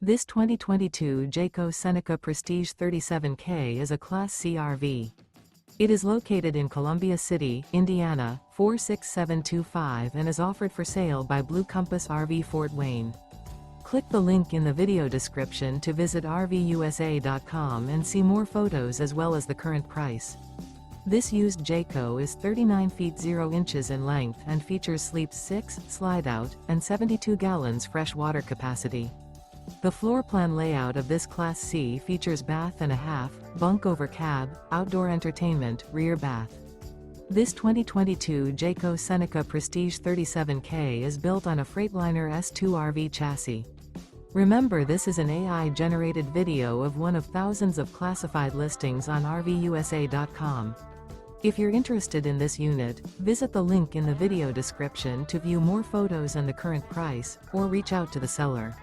This 2022 Jayco Seneca Prestige 37K is a Class C RV. It is located in Columbia City, Indiana, 46725 and is offered for sale by Blue Compass RV Fort Wayne. Click the link in the video description to visit RVUSA.com and see more photos as well as the current price. This used Jayco is 39 feet 0 inches in length and features sleeps 6, slide-out, and 72 gallons fresh water capacity. The floor plan layout of this Class C features bath and a half, bunk over cab, outdoor entertainment, rear bath. This 2022 Jayco Seneca Prestige 37K is built on a Freightliner S2RV chassis. Remember, this is an AI-generated video of one of thousands of classified listings on RVUSA.com. If you're interested in this unit, visit the link in the video description to view more photos and the current price, or reach out to the seller.